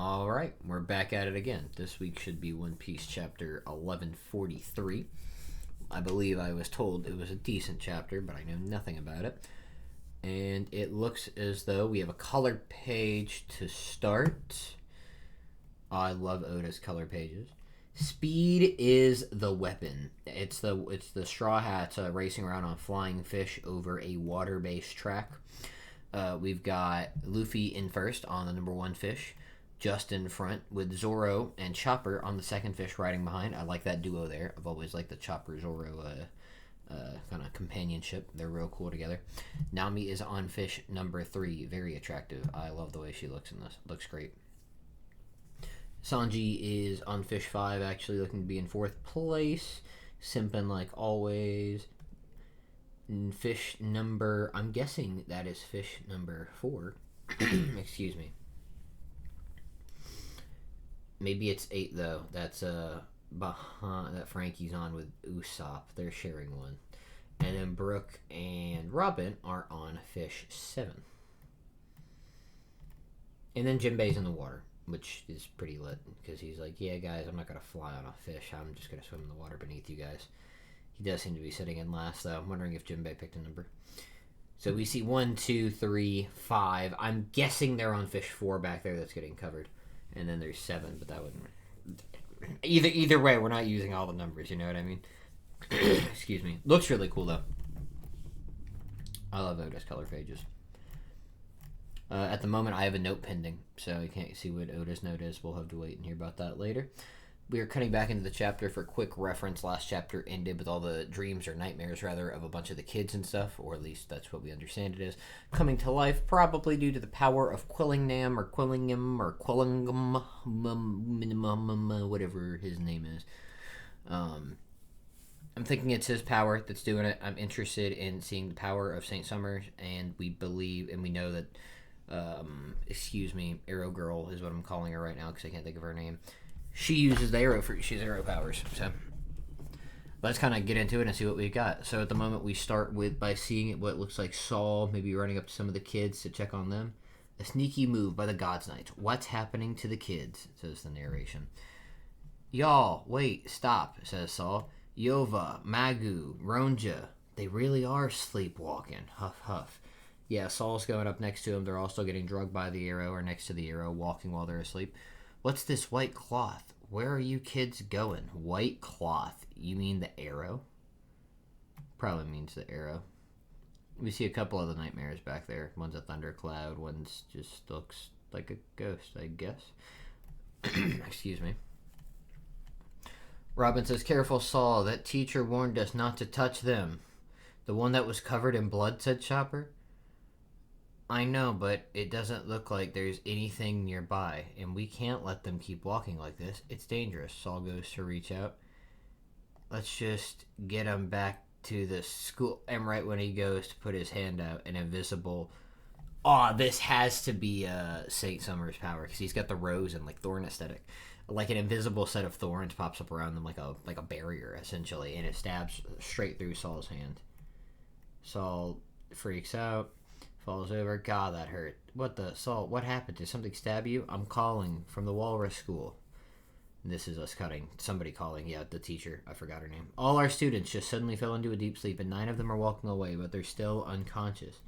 All right, we're back at it again. This week should be One Piece chapter 1143. I believe I was told it was a decent chapter, but I know nothing about it. And it looks as though we have a colored page to start. I love Oda's color pages. Speed is the weapon. It's the Straw Hats racing around on flying fish over a water-based track. We've got Luffy in first on the number one fish, just in front with Zoro and Chopper on the second fish riding behind. I like that duo there. I've always liked the Chopper Zoro kind of companionship. They're real cool together. Nami is on fish number 3, very attractive. I love the way she looks in this. Looks great. Sanji is on fish 5, actually looking to be in 4th place. Simping like always. Fish number, I'm guessing that is fish number 4. Excuse me. Maybe it's 8 though. That's behind that Frankie's on with Usopp. They're sharing one. And then Brooke and Robin are on fish 7. And then Jinbei's in the water, which is pretty lit because he's like, yeah, guys, I'm not going to fly on a fish. I'm just going to swim in the water beneath you guys. He does seem to be sitting in last, though. I'm wondering if Jinbei picked a number. So we see 1, 2, 3, 5. I'm guessing they're on fish 4 back there that's getting covered. And then there's 7, but that wouldn't... Either way, we're not using all the numbers, you know what I mean? Excuse me. Looks really cool, though. I love Oda's color pages. At the moment, I have a note pending, so I can't see what Oda's note is. We'll have to wait and hear about that later. We are cutting back into the chapter for quick reference. Last chapter ended with all the dreams, or nightmares rather, of a bunch of the kids and stuff, or at least that's what we understand it is, coming to life, probably due to the power of Quillingham, or Quillingham, or Quillingham, whatever his name is. I'm thinking it's his power that's doing it. I'm interested in seeing the power of Saint Summers, and we believe, and we know that, Arrow Girl is what I'm calling her right now, because I can't think of her name. She uses the arrow she's arrow powers. So let's kind of get into it and see what we got. So at the moment we start by seeing what looks like Saul maybe running up to some of the kids to check on them. A sneaky move by the God's Knights. What's happening to the kids? Says the narration. Y'all, wait, stop, says Saul. Yova, Magu, Ronja, they really are sleepwalking. Huff, huff. Yeah, Saul's going up next to him. They're all still getting drugged by the arrow or next to the arrow, walking while they're asleep. What's this white cloth? Where are you kids going? White cloth. You mean the arrow? Probably means the arrow. We see a couple of the nightmares back there. One's a thundercloud. One's just looks like a ghost, I guess. Excuse me. Robin says, careful, Saul. That teacher warned us not to touch them. The one that was covered in blood, said Chopper. I know, but it doesn't look like there's anything nearby, and we can't let them keep walking like this. It's dangerous. Saul goes to reach out. Let's just get him back to the school. And right when he goes to put his hand out, an invisible... Oh, this has to be Saint Summers' power, because he's got the rose and like thorn aesthetic. Like an invisible set of thorns pops up around them like a barrier, essentially, and it stabs straight through Saul's hand. Saul freaks out. Falls over. God, that hurt. What the? Saul, what happened? Did something stab you? I'm calling from the Walrus School. This is us cutting. Somebody calling. Yeah, the teacher. I forgot her name. All our students just suddenly fell into a deep sleep, and 9 of them are walking away, but they're still unconscious.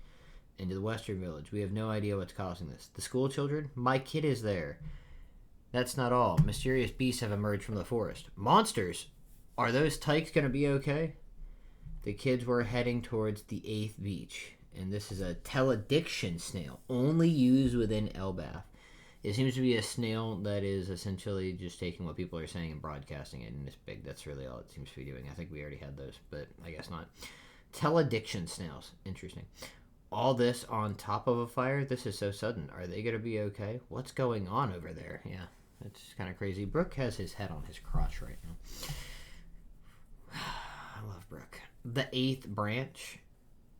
Into the Western Village. We have no idea what's causing this. The school children? My kid is there. That's not all. Mysterious beasts have emerged from the forest. Monsters? Are those tykes going to be okay? The kids were heading towards the 8th beach. And this is a telediction snail, only used within Elbaf. It seems to be a snail that is essentially just taking what people are saying and broadcasting it, and it's big. That's really all it seems to be doing. I think we already had those, but I guess not. Telediction snails. Interesting. All this on top of a fire? This is so sudden. Are they going to be okay? What's going on over there? Yeah, it's kind of crazy. Brooke has his head on his crotch right now. I love Brooke. The 8th branch...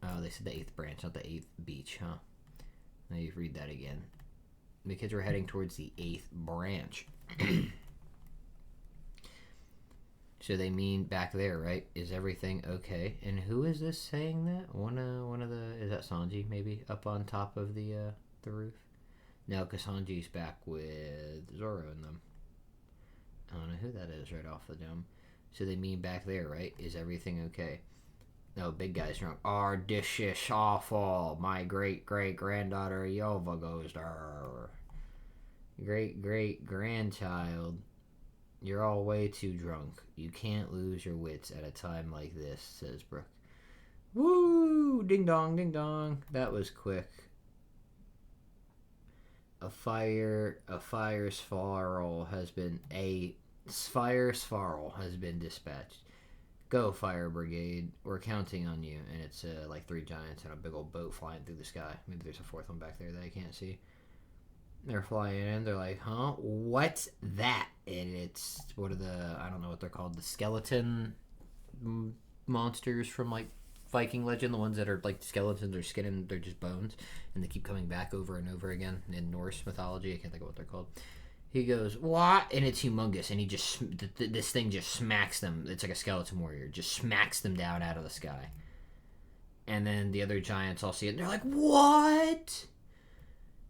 Oh, they said the 8th branch, not the 8th beach, huh? Let me read that again. The kids were heading towards the 8th branch. So they mean back there, right? Is everything okay? And who is this saying that? One of the... Is that Sanji, maybe? Up on top of the roof? Now Kasanji's back with Zoro and them. I don't know who that is right off the dome. So they mean back there, right? Is everything okay? No, big guy's drunk. Our dish is awful. My great great granddaughter Yova goes there. Great great grandchild. You're all way too drunk. You can't lose your wits at a time like this, says Brooke. Woo! Ding dong, ding dong. That was quick. A fire spiral has been dispatched. Go, fire brigade. We're counting on you. And it's like 3 giants and a big old boat flying through the sky. Maybe there's a 4th one back there that I can't see. They're flying in. They're like, huh? What's that? And it's what are I don't know what they're called. The skeleton monsters from like Viking legend. The ones that are like skeletons or skin and they're just bones. And they keep coming back over and over again in Norse mythology. I can't think of what they're called. He goes, what? And it's humongous. And he just, this thing just smacks them. It's like a skeleton warrior. Just smacks them down out of the sky. And then the other giants all see it. And they're like, what?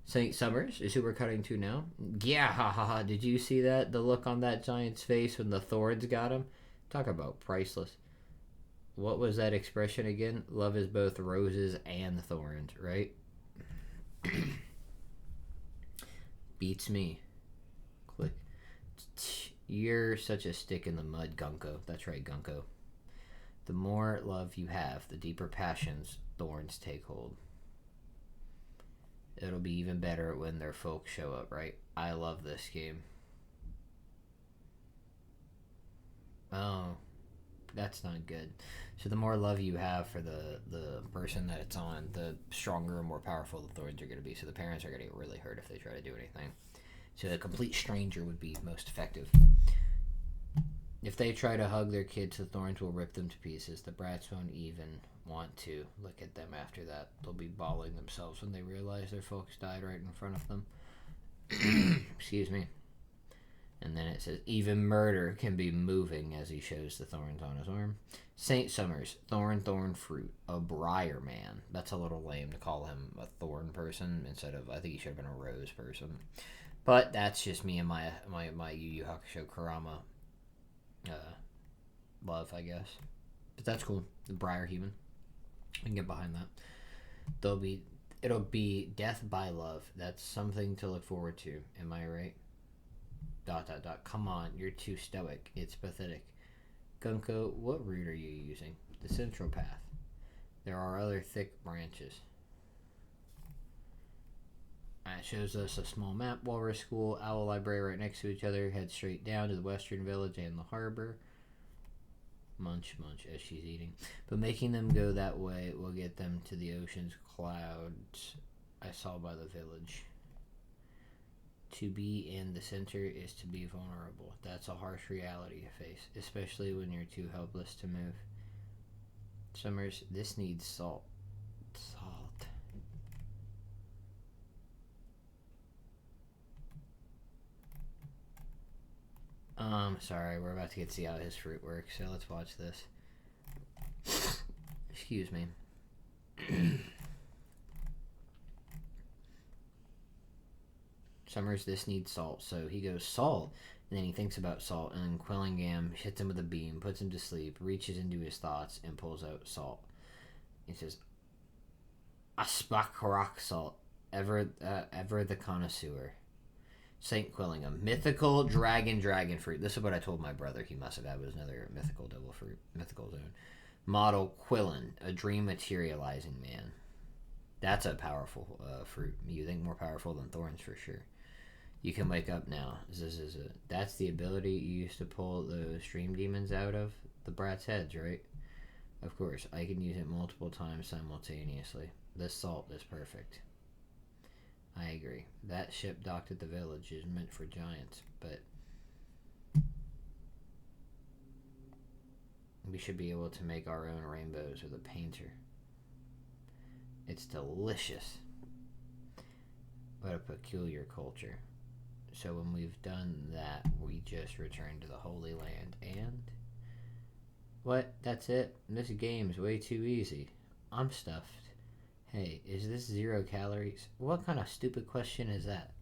St. Summers is who we're cutting to now. Yeah, ha ha ha. Did you see that? The look on that giant's face when the thorns got him? Talk about priceless. What was that expression again? Love is both roses and thorns, right? Beats me. Click. You're such a stick in the mud, Gunko. That's right, Gunko. The more love you have, the deeper passions thorns take hold. It'll be even better when their folks show up, right? I love this game. Oh, that's not good. So the more love you have for the person that it's on, the stronger and more powerful the thorns are going to be. So the parents are going to get really hurt if they try to do anything. So a complete stranger would be most effective. If they try to hug their kids, the thorns will rip them to pieces. The brats won't even want to look at them after that. They'll be bawling themselves when they realize their folks died right in front of them. Excuse me. And then it says, even murder can be moving as he shows the thorns on his arm. St. Summers, thorn fruit, a briar man. That's a little lame to call him a thorn person instead of, I think he should have been a rose person. But that's just me and my Yu Yu Hakusho Kurama love, I guess. But that's cool. The briar human. I can get behind that. It'll be death by love. That's something to look forward to. Am I right? ... Come on, you're too stoic. It's pathetic. Gunko, what route are you using? The central path. There are other thick branches. It shows us a small map. Walrus School, Owl Library right next to each other. Head straight down to the western village and the harbor. Munch, munch as she's eating. But making them go that way will get them to the ocean's clouds I saw by the village. To be in the center is to be vulnerable. That's a harsh reality to face, especially when you're too helpless to move. Summers, this needs salt. Salt. Sorry, we're about to get to see how his fruit works, so let's watch this. Excuse me. Summers, this needs salt. So he goes, salt. And then he thinks about salt, and then Quillingham hits him with a beam, puts him to sleep, reaches into his thoughts, and pulls out salt. He says, Aspak rock salt, ever the connoisseur. St. Quillingham, mythical dragon fruit. This is what I told my brother he must have had was another mythical devil fruit, mythical zone. Model Quillen, a dream materializing man. That's a powerful fruit. You think more powerful than thorns for sure. You can wake up now. That's the ability you used to pull those stream demons out of the brats' heads, right? Of course, I can use it multiple times simultaneously. This salt is perfect. I agree. That ship docked at the village is meant for giants, but we should be able to make our own rainbows with a painter. It's delicious. What a peculiar culture. So when we've done that, we just return to the Holy Land and... What? That's it? This game's way too easy. I'm stuffed. Hey, is this 0 calories? What kind of stupid question is that?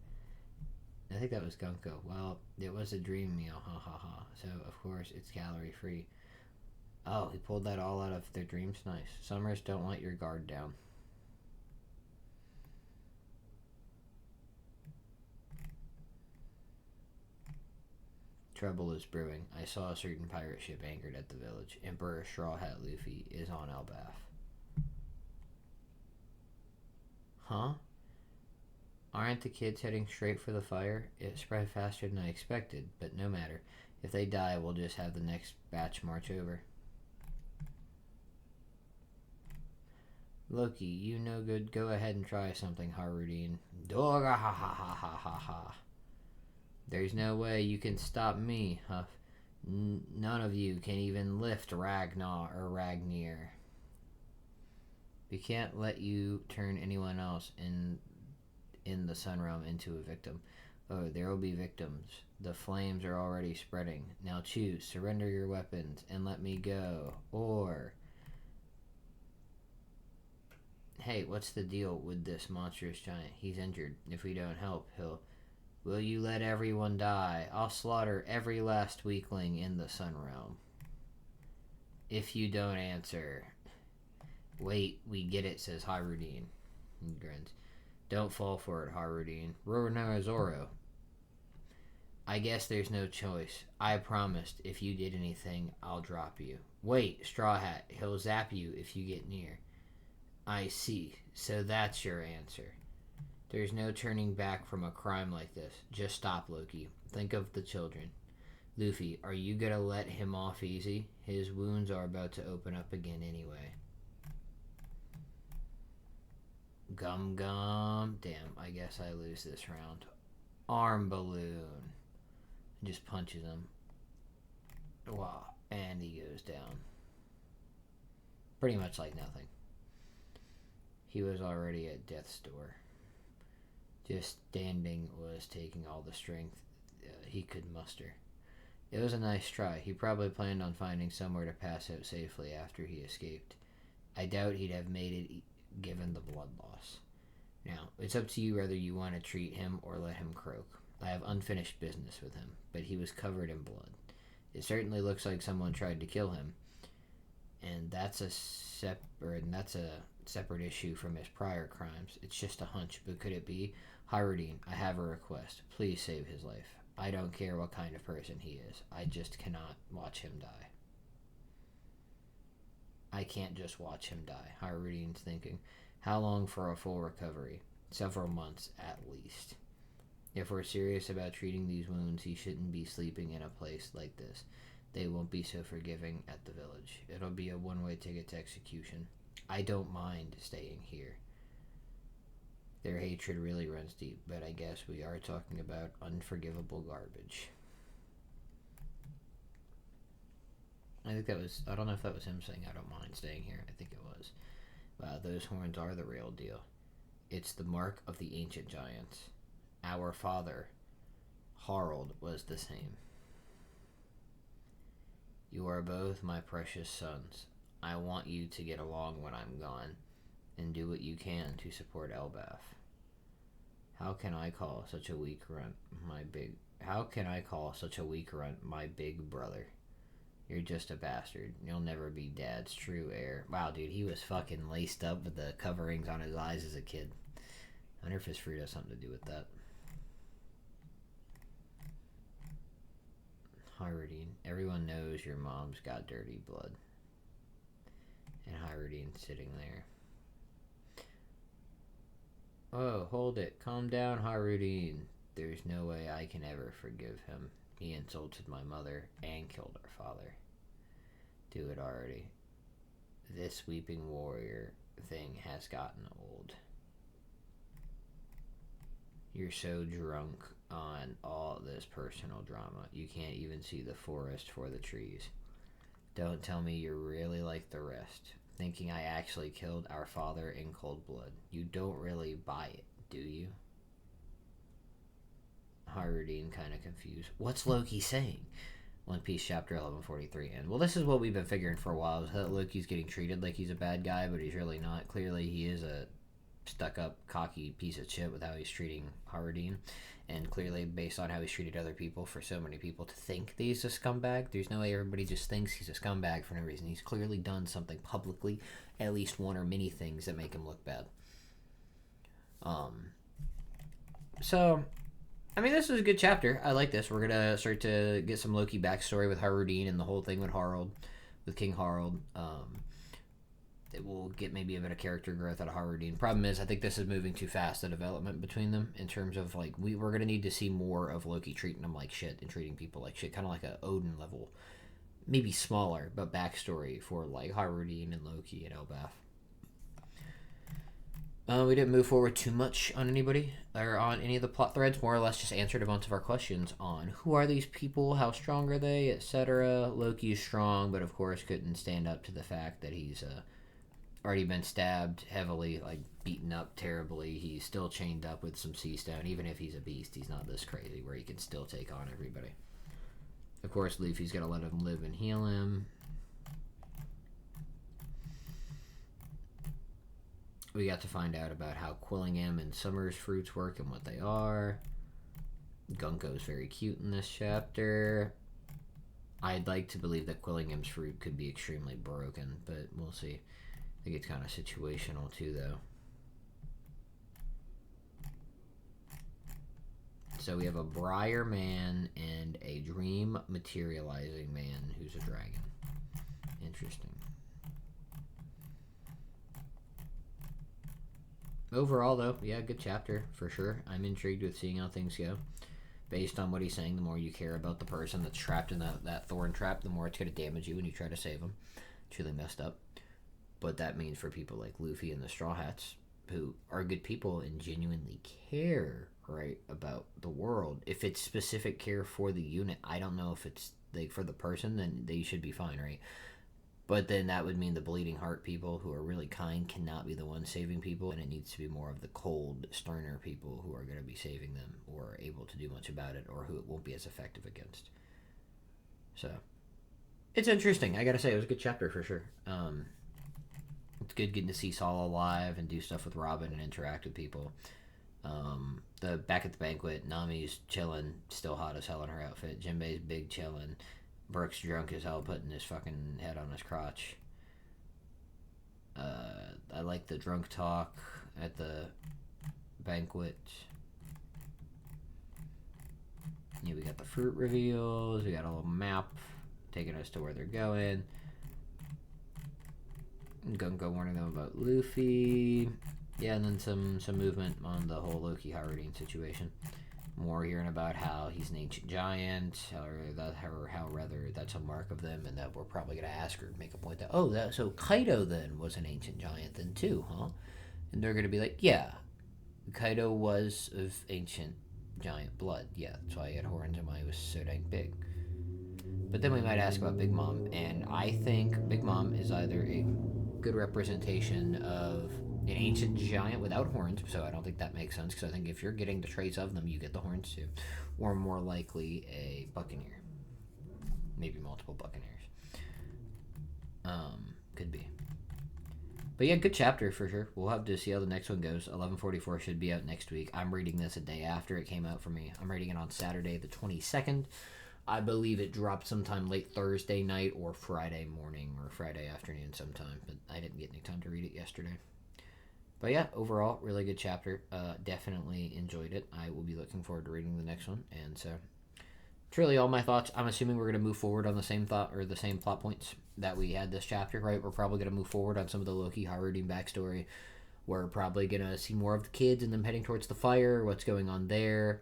I think that was Gunko. Well, it was a dream meal, ha ha ha. So, of course, it's calorie free. Oh, he pulled that all out of their dreams? Nice. Summers, don't let your guard down. Trouble is brewing. I saw a certain pirate ship anchored at the village. Emperor Straw Hat Luffy is on Elbaf. Huh? Aren't the kids heading straight for the fire? It spread faster than I expected, but no matter. If they die, we'll just have the next batch march over. Loki, you no good. Go ahead and try something, Harudine. Doga ha ha ha ha ha ha. There's no way you can stop me, Huff. None of you can even lift Ragnar or Ragnir. We can't let you turn anyone else in the Sun Realm into a victim. Oh, there will be victims. The flames are already spreading. Now choose. Surrender your weapons and let me go. Or... Hey, what's the deal with this monstrous giant? He's injured. If we don't help, he'll... Will you let everyone die? I'll slaughter every last weakling in the Sun Realm. If you don't answer. Wait, we get it, says Harudine. He grins. Don't fall for it, Harudine. Roronoa Zoro. I guess there's no choice. I promised if you did anything, I'll drop you. Wait, Straw Hat. He'll zap you if you get near. I see. So that's your answer. There's no turning back from a crime like this. Just stop, Loki. Think of the children. Luffy, are you gonna let him off easy? His wounds are about to open up again anyway. Gum Gum. Damn, I guess I lose this round. Arm Balloon. Just punches him. Wow. And he goes down. Pretty much like nothing. He was already at death's door. Just standing was taking all the strength he could muster. It was a nice try. He probably planned on finding somewhere to pass out safely after he escaped. I doubt he'd have made it given the blood loss. Now, it's up to you whether you want to treat him or let him croak. I have unfinished business with him, but he was covered in blood. It certainly looks like someone tried to kill him, and that's a separate issue from his prior crimes. It's just a hunch, but could it be? Harudine, I have a request. Please save his life. I don't care what kind of person he is. I just cannot watch him die. I can't just watch him die. Harudine's thinking. How long for a full recovery? Several months at least. If we're serious about treating these wounds, he shouldn't be sleeping in a place like this. They won't be so forgiving at the village. It'll be a one-way ticket to execution. I don't mind staying here. Their hatred really runs deep, but I guess we are talking about unforgivable garbage. I think that was, I don't know if that was him saying I don't mind staying here. I think it was. Wow, those horns are the real deal. It's the mark of the ancient giants. Our father, Harald, was the same. You are both my precious sons. I want you to get along when I'm gone, and do what you can to support Elbaf. How can I call such a weak runt my big brother? You're just a bastard. You'll never be Dad's true heir. Wow, dude, he was fucking laced up with the coverings on his eyes as a kid. I wonder if his fruit has something to do with that. Harudine, everyone knows your mom's got dirty blood. And Harudine's sitting there. Oh, hold it. Calm down, Harudine. There's no way I can ever forgive him. He insulted my mother and killed our father. Do it already. This weeping warrior thing has gotten old. You're so drunk on all this personal drama, you can't even see the forest for the trees. Don't tell me you're really like the rest, thinking I actually killed our father in cold blood. You don't really buy it, do you? Harudine kind of confused. What's Loki saying? One Piece chapter 1143. And well, this is what we've been figuring for a while, is that Loki's getting treated like he's a bad guy, but he's really not. Clearly he is a stuck up, cocky piece of shit with how he's treating Haradine. And clearly, based on how he's treated other people, for so many people to think that he's a scumbag, there's no way everybody just thinks he's a scumbag for no reason. He's clearly done something publicly, at least one or many things that make him look bad. So, I mean, this is a good chapter. I like this. We're gonna start to get some Loki backstory with Haradine and the whole thing with Harald, with King Harald. It will get maybe a bit of character growth out of Haradine. Problem is, I think this is moving too fast, the development between them, in terms of, like, we're going to need to see more of Loki treating them like shit and treating people like shit, kind of like a Odin level. Maybe smaller, but backstory for, like, Haradine and Loki and Elbaf. We didn't move forward too much on anybody, or on any of the plot threads, more or less just answered a bunch of our questions on who are these people, how strong are they, etc. Loki is strong, but of course couldn't stand up to the fact that he's, already been stabbed heavily, like beaten up terribly. He's still chained up with some sea stone. Even if he's a beast, he's not this crazy where he can still take on everybody. Of course, Luffy's got to let him live and heal him. We got to find out about how Quillingham and Summer's fruits work and what they are. Gunko's very cute in this chapter. I'd like to believe that Quillingham's fruit could be extremely broken, but we'll see. I think it's kind of situational too, though. So we have a Briar Man and a Dream Materializing Man who's a dragon. Interesting. Overall, though, yeah, good chapter for sure. I'm intrigued with seeing how things go. Based on what he's saying, the more you care about the person that's trapped in that thorn trap, the more it's going to damage you when you try to save them. It's really messed up. But that means for people like Luffy and the Straw Hats, who are good people and genuinely care, right, about the world. If it's specific care for the unit, I don't know if it's like for the person, then they should be fine, right? But then that would mean the bleeding heart people who are really kind cannot be the ones saving people, and it needs to be more of the cold, sterner people who are going to be saving them or able to do much about it, or who it won't be as effective against. So, it's interesting. I gotta say, it was a good chapter for sure. It's good getting to see Saul alive and do stuff with Robin and interact with people. The back at the banquet, Nami's chilling, still hot as hell in her outfit. Jinbei's big chilling. Brooks drunk as hell, putting his fucking head on his crotch. I like the drunk talk at the banquet. Yeah, we got the fruit reveals. We got a little map taking us to where they're going. Gunko warning them about Luffy. Yeah, and then some movement on the whole Loki Haradine situation. More hearing about how he's an ancient giant, or how rather that's a mark of them, and that we're probably going to ask her, make a point that, so Kaido then was an ancient giant then too, huh? And they're going to be like, yeah, Kaido was of ancient giant blood. Yeah, that's why he had horns and why he was so dang big. But then we might ask about Big Mom, and I think Big Mom is either a good representation of an ancient giant without horns, so I don't think that makes sense, because I think if you're getting the traits of them, you get the horns too. Or more likely, a buccaneer. Maybe multiple buccaneers. Could be. But yeah, good chapter for sure. We'll have to see how the next one goes. 1144 should be out next week. I'm reading this a day after it came out for me. I'm reading it on Saturday the 22nd. I believe it dropped sometime late Thursday night or Friday morning or Friday afternoon sometime, but I didn't get any time to read it yesterday. But yeah, overall, really good chapter. Definitely enjoyed it. I will be looking forward to reading the next one. And so, it's really all my thoughts. I'm assuming we're going to move forward on the same thought or the same plot points that we had this chapter, right? We're probably going to move forward on some of the Loki Haradine backstory. We're probably going to see more of the kids and them heading towards the fire, what's going on there.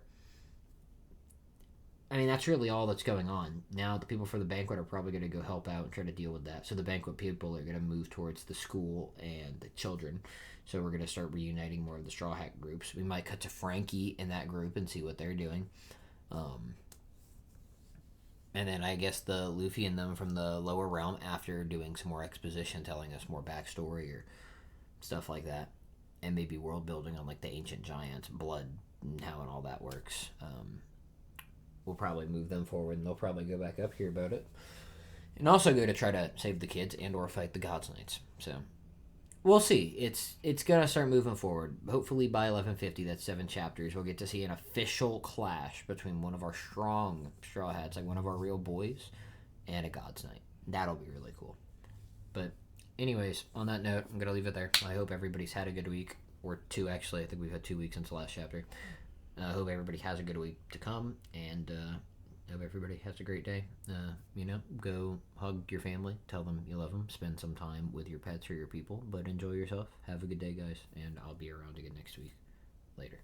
I mean, that's really all that's going on. Now, the people for the banquet are probably going to go help out and try to deal with that. So the banquet people are going to move towards the school and the children. So we're going to start reuniting more of the Straw Hat groups. We might cut to Frankie in that group and see what they're doing. And then I guess the Luffy and them from the lower realm after doing some more exposition, telling us more backstory or stuff like that. And maybe world building on like the ancient giants, blood, and how and all that works. We'll probably move them forward, and they'll probably go back up here about it. And also go to try to save the kids and or fight the Gods Knights. So, We'll see. It's gonna start moving forward. Hopefully by 1150, that's 7 chapters. We'll get to see an official clash between one of our strong Straw Hats, like one of our real boys, and a God's Knight. That'll be really cool. But, anyways, on that note, I'm gonna leave it there. I hope everybody's had a good week, or two actually. I think we've had 2 weeks since the last chapter. I hope everybody has a good week to come, and hope everybody has a great day. Go hug your family, tell them you love them, spend some time with your pets or your people, but enjoy yourself. Have a good day, guys, and I'll be around again next week. Later.